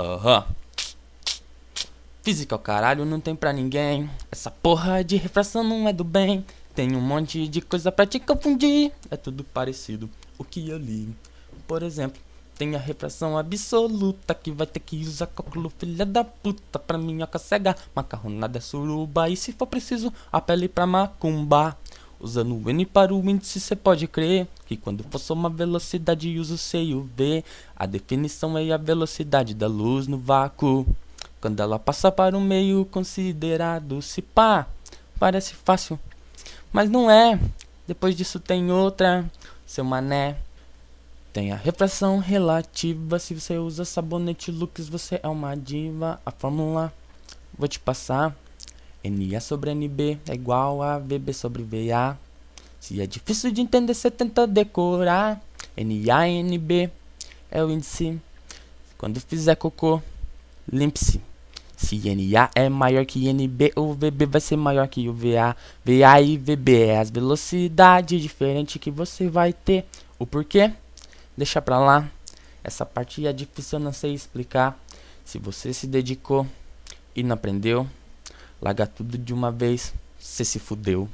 Aham. Física ao caralho não tem pra ninguém. Essa porra de refração não é do bem. Tem um monte de coisa pra te confundir. É tudo parecido o que eu li. Por exemplo, tem a refração absoluta que vai ter que usar cálculo, filha da puta, pra minhoca cega. Macarronada é suruba e se for preciso, apele pra macumba. Usando o N para o índice, cê pode crer que quando for somar velocidade usa o C e o V. A definição é a velocidade da luz no vácuo quando ela passa para um meio considerado. Se pá, parece fácil, mas não é. Depois disso tem outra, seu mané. Tem a refração relativa. Se você usa sabonete Lux, você é uma diva. A fórmula vou te passar. NA sobre NB é igual a VB sobre VA. Se é difícil de entender, você tenta decorar. NA/NB é o índice. Quando fizer cocô, limpe-se. Se NA é maior que NB, o VB vai ser maior que o VA. VA e VB é as velocidades diferentes que você vai ter. O porquê? Deixa pra lá. Essa parte é difícil, eu não sei explicar. Se você se dedicou e não aprendeu, larga tudo de uma vez, você se fudeu.